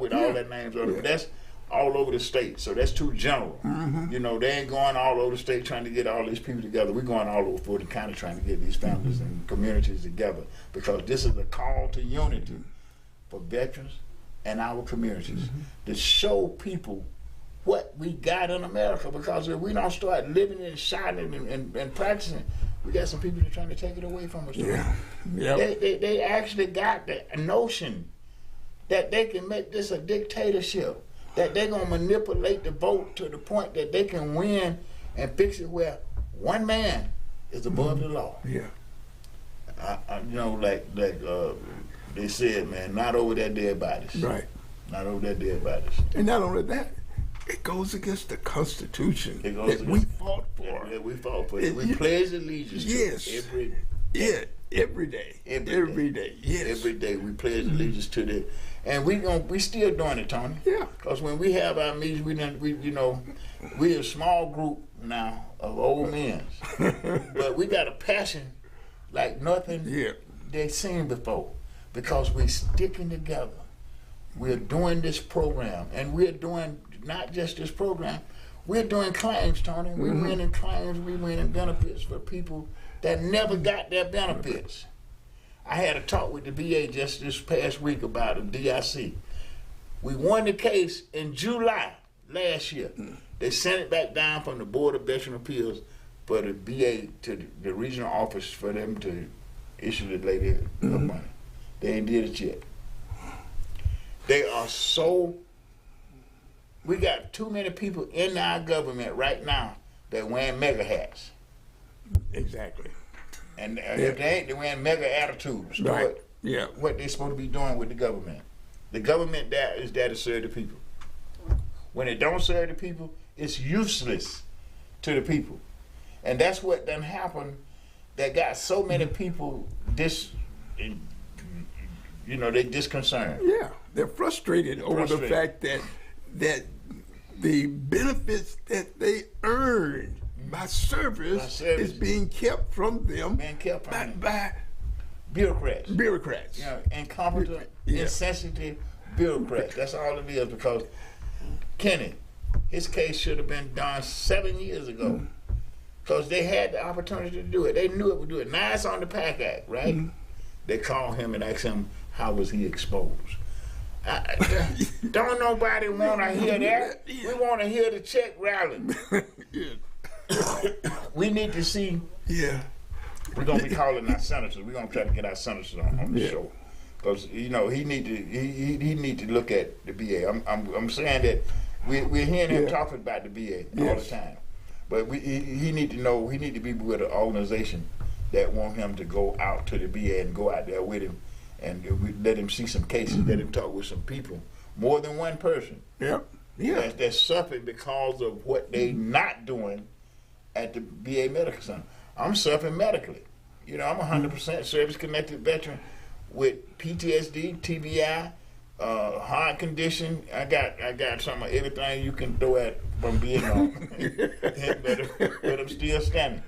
with all their names on it. But that's all over the state, so that's too general. They ain't going all over the state trying to get all these people together. We're going all over Fulton County trying to get these families and communities together, because this is a call to unity for veterans and our communities to show people what we got in America, because if we don't start living and shining and practicing, we got some people that are trying to take it away from us. They actually got the notion that they can make this a dictatorship, that they're going to manipulate the vote to the point that they can win and fix it where one man is above the law. You know, like they said, man, not over their dead bodies. Right. Not over their dead bodies. And not only that, it goes against the Constitution that we fought for. That we fought for. We pledge allegiance to every day. Every day. Every day. Yes. Every day we pledge allegiance to that. And we still doing it, Tony. Yeah. Because when we have our meetings, we're a small group now of old men. But we got a passion like nothing they've seen before. Because we're sticking together. We're doing this program. And we're doing not just this program, we're doing claims, Tony. We're winning claims, we're winning benefits for people that never got their benefits. I had a talk with the VA just this past week about a DIC. We won the case in July last year. They sent it back down from the Board of Veteran Appeals for the VA to the regional office for them to issue the lady the money. They ain't did it yet. They are so... We got too many people in our government right now that wearing mega hats. Exactly. And if they ain't, they're wearing mega attitudes. Right. What they supposed to be doing with the government. The government is there to serve the people. When it don't serve the people, it's useless to the people. And that's what done happened that got so many people they disconcerted. Yeah. They're frustrated over the fact that the benefits that they earn by service is being kept from them by bureaucrats. Bureaucrats. Incompetent, insensitive bureaucrats. That's all it is, because Kenny, his case should have been done 7 years ago. Because they had the opportunity to do it. They knew it would do it. Now it's on the PAC Act, right? They called him and asked him, how was he exposed? Don't nobody want to hear that. We want to hear the check rattling. We need to see. Yeah. We're gonna be calling our senators. We're gonna try to get our senators on the show, because he need to look at the VA. I'm saying that we're hearing him talking about the VA all the time, but he need to know. He need to be with an organization that want him to go out to the VA and go out there with him. And we let him see some cases, let him talk with some people, more than one person. That's suffering because of what they not doing at the VA Medical Center. I'm suffering medically. I'm 100% service-connected veteran with PTSD, TBI, heart condition. I got some of everything you can throw at from Vietnam, but I'm still standing.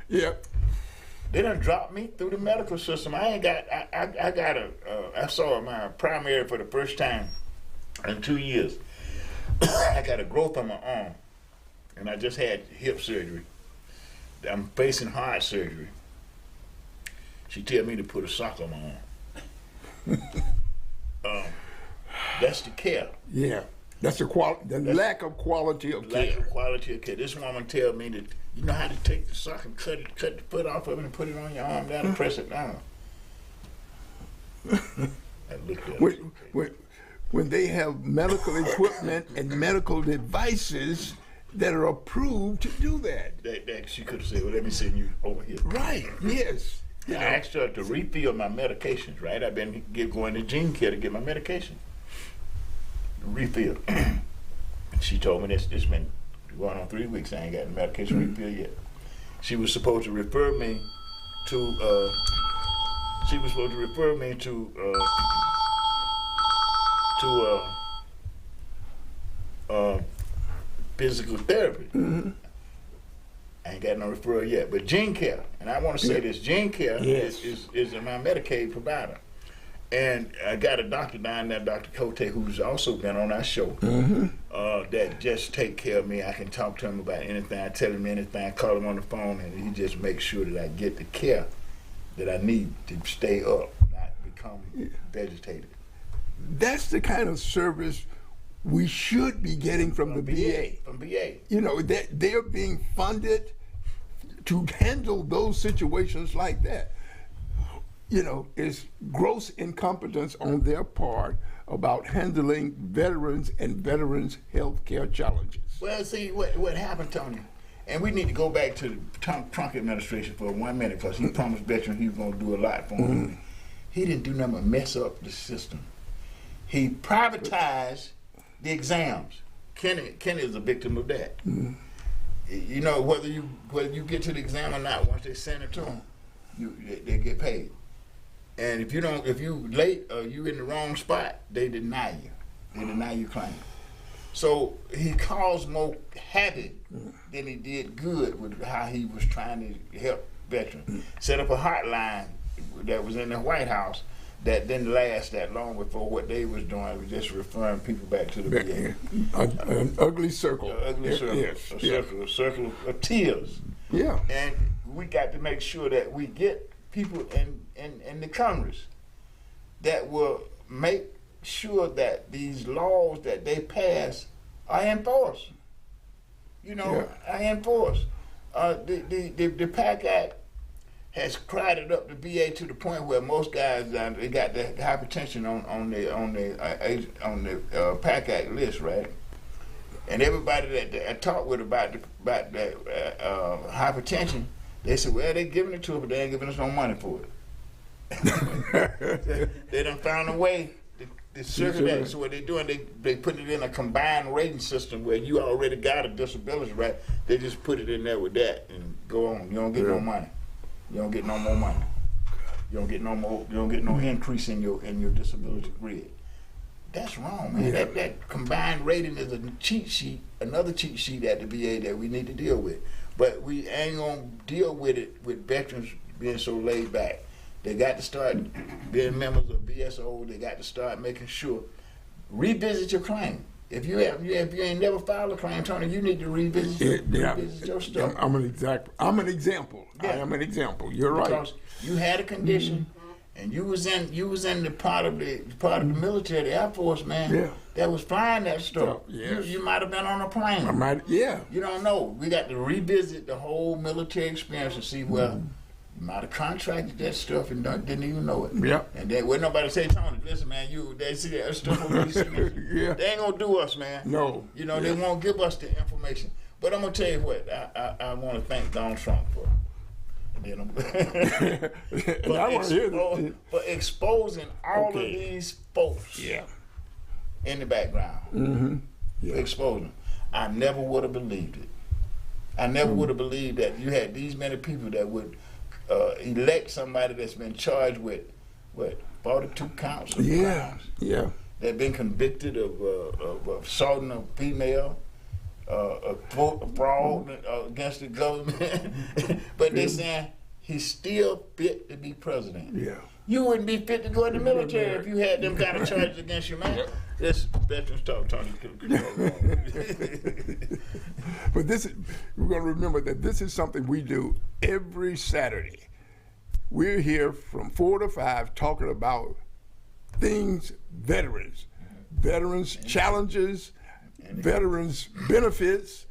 They done dropped me through the medical system. I saw my primary for the first time in 2 years. I got a growth on my arm, and I just had hip surgery. I'm facing heart surgery. She tell me to put a sock on my arm. That's the care. Yeah, that's the lack of quality of care. Lack of quality of care. This woman tell me that you know how to take the sock and cut the foot off of it and put it on your arm down and press it down. I looked at it. When they have medical equipment and medical devices that are approved to do that. That she could have said, well, let me send you over here. Right, yes. I asked her to refill my medications, right? I've been going to Gene Care to get my medication. Refill. She told me it's been going on 3 weeks. I ain't got the medication refill yet. She was supposed to refer me to physical therapy. I ain't got no referral yet, but Gene Care, and I want to say this, Gene Care is my Medicaid provider. And I got a doctor down there, Dr. Cote, who's also been on our show, that just take care of me. I can talk to him about anything. I tell him anything. I call him on the phone, and he just makes sure that I get the care that I need to stay up, not become vegetated. That's the kind of service we should be getting from the VA. From VA. You know, they're being funded to handle those situations like that. You know, it's gross incompetence on their part about handling veterans and veterans' health care challenges. Well, see, what happened, Tony, And we need to go back to the Trump administration for 1 minute, because he promised veterans he was going to do a lot for them. He didn't do nothing but mess up the system. He privatized the exams. Kenny is a victim of that. You know, whether you get to the exam or not, once they send it to them, they get paid. And if you late or you in the wrong spot, they deny you. They deny your claim. So he caused more havoc than he did good with how he was trying to help veterans. Set up a hotline that was in the White House that didn't last that long before what they was doing. It was just referring people back to the VA. An ugly circle. An ugly circle. Yes. A circle of tears. Yeah. And we got to make sure that we get people in the Congress that will make sure that these laws that they pass are enforced. You know, are enforced. The PAC Act has crowded up the VA to the point where most guys they got the hypertension on the PAC Act list, right? And everybody that I talked with about the hypertension, they said, well, they giving it to us, but they ain't giving us no money for it. They done found a way to circle that. So what they doing, they put it in a combined rating system where you already got a disability, right? They just put it in there with that and go on. You don't get no money. You don't get no more money. You don't get no more. You don't get no increase in your disability grid. That's wrong, man. That combined rating is a cheat sheet, another cheat sheet at the VA that we need to deal with. But we ain't gonna deal with it with veterans being so laid back. They got to start being members of BSO. They got to start making sure. Revisit your claim. If you ain't never filed a claim, Tony, you need to revisit your stuff. I'm an example. Yeah. I am an example. You're right. Because you had a condition, and you was in the part of the military, the Air Force, man. Yeah. That was flying that stuff. Yes. You might have been on a plane. I might. Yeah. You don't know. We got to revisit the whole military experience and see where. You might have contracted that stuff and didn't even know it. Yeah. And then when nobody say, Tony, listen, man, they see that stuff on these things. They ain't gonna do us, man. No. You know, they won't give us the information. But I'm gonna tell you what, I want to thank Donald Trump for. And then for exposing all of these folks. In the background. Exposing them. I never would have believed it. I never would have believed that you had these many people that would elect somebody that's been charged with 42 counts of crimes. They've been convicted of assaulting a female, fraud against the government, but they're saying he's still fit to be president. You wouldn't be fit to go in the military if you had them kind of charges against you, man. This veterans talk, Tony. But we're going to remember that this is something we do every Saturday. We're here from 4 to 5 talking about things veterans challenges, veterans benefits,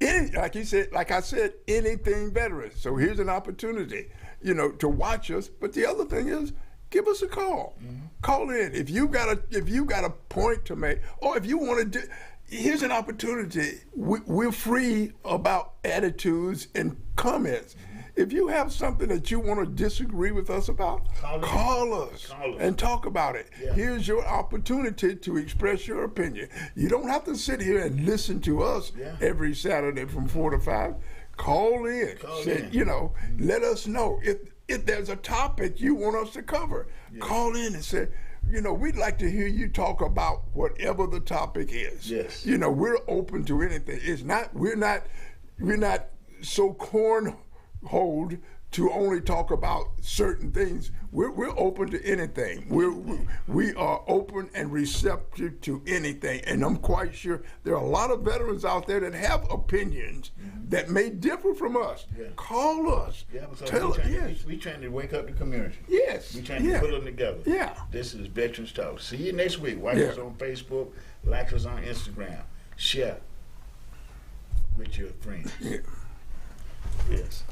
like I said, anything veterans. So here's an opportunity, to watch us. But the other thing is, give us a call. Call in if you got a point to make, or if you want to. Here's an opportunity. We're free about attitudes and comments. If you have something that you want to disagree with us about, call us and talk about it. Here's your opportunity to express your opinion. You don't have to sit here and listen to us every Saturday from 4 to 5. Call in. Let us know if there's a topic you want us to cover. Call in and say, we'd like to hear you talk about whatever the topic is. We're open to anything. We're not so cornholed to only talk about certain things. We're open to anything. We are open and receptive to anything. And I'm quite sure there are a lot of veterans out there that have opinions that may differ from us. Call us. Tell us. We're trying to wake up the community. We're trying to put them together. This is Veterans Talk. See you next week. Watch us on Facebook. Like us on Instagram. Share with your friends. Yes.